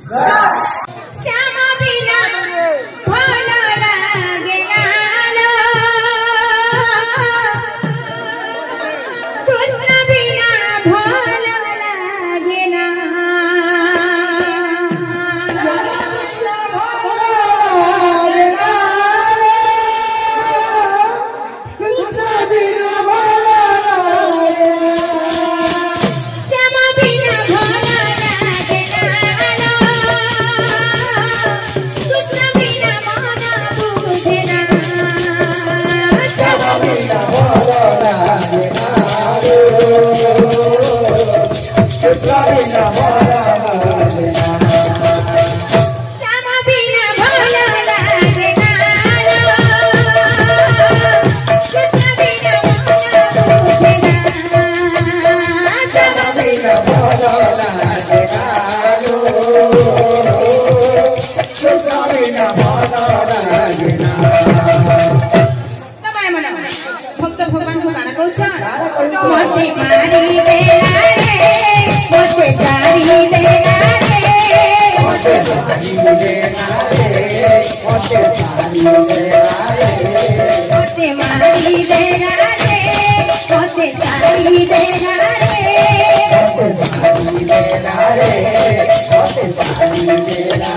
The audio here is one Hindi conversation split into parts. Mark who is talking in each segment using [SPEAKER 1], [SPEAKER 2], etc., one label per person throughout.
[SPEAKER 1] श्यामा बिना भोला लागे नालो, कृष्ण बिना भोला लागे ना। भक्त भगवान को गाना कौचा मोते मारी देला रे, मोते सारी देला रे, मोते सारी देला रे, मोते सारी देला रे, मोते मारी देला रे, मोते सारी देला रे, मोते सारी देला रे, मोते सारी देला रे।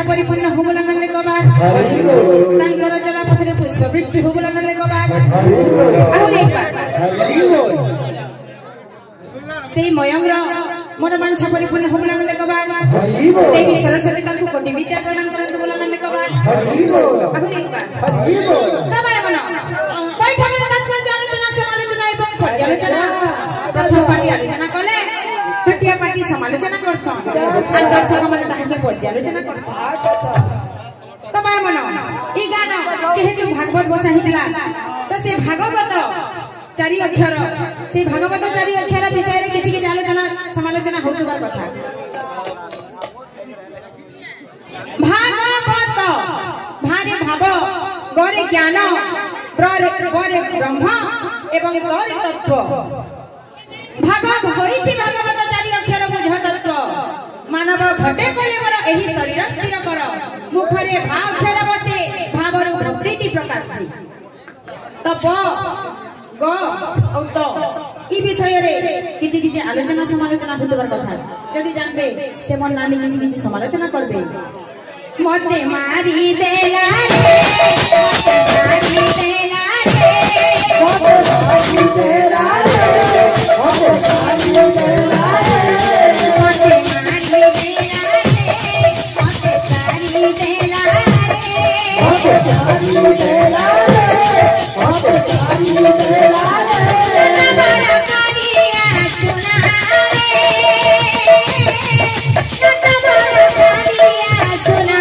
[SPEAKER 1] परिपूर्ण हो बोला नंदे कबार तांकर चला पथरे पुष्प वृष्टि हो बोला नंदे कबार आहुर एक बार से मयंग्र मोर मांछा परिपूर्ण हो बोला नंदे कबार देवी सरस्वती तांको कोटि विद्या प्रदान करंतु बोला नंदे कबार आहुर एक बार तबाय मना बैठक तत्पर आलोचना समालोचना एवं पर्यालोचना प्रथम पार्टी आलोचना कले द्वितीय पार्टी समालोचना करछन और दर्शक माने ताहाके पर्यालोचना करछन। तबाय मना ई गाना जेहेतु भागवत बसा हितला त से भागवत चारि अक्षर से भागवत चारि अक्षर विषय रे किछि किछि आलोचना समालोचना होतबार कथा। भागवत भारे भाव गरे ज्ञान गरे ब्रह्म एवं गरे तत्व भाग भरिछि भागवत चारि अक्षर बुझ तत्व मानव घटे कले मोर एही शरीर स्थिर कर मुखरे भा अक्षर बसे भावर भक्तिटी प्रकाश तप ग औ त ई विषय रे किछि किछि आलोचना समालोचना होतबार कथा जदि जानबे से मन नानी किछि किछि समालोचना करबे। मते मारी देला रे, मते मारी देला रे, मते मारी देला रे, मते मारी देला रे, मते मारी देला रे, मते सारी देला रे, मते सारी देला रे, मते सारी देला रे, नमरा कालिया सुना रे, नमरा कालिया सुना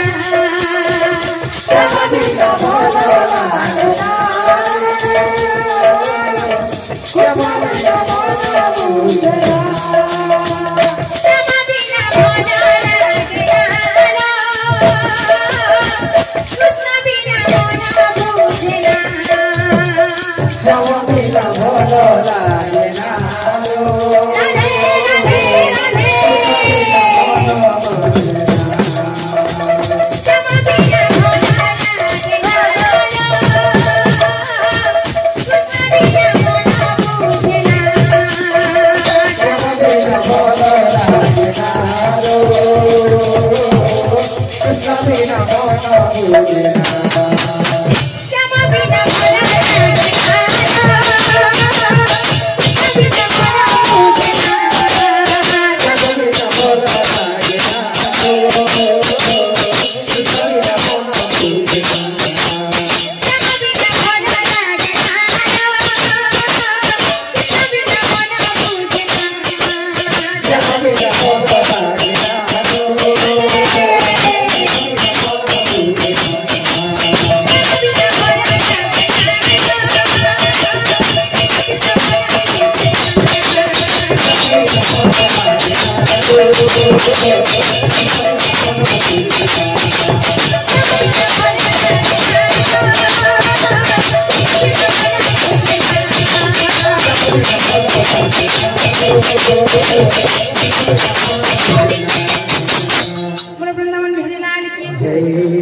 [SPEAKER 1] वृंदावन भेजलाल की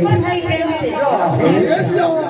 [SPEAKER 1] भाई प्रेम से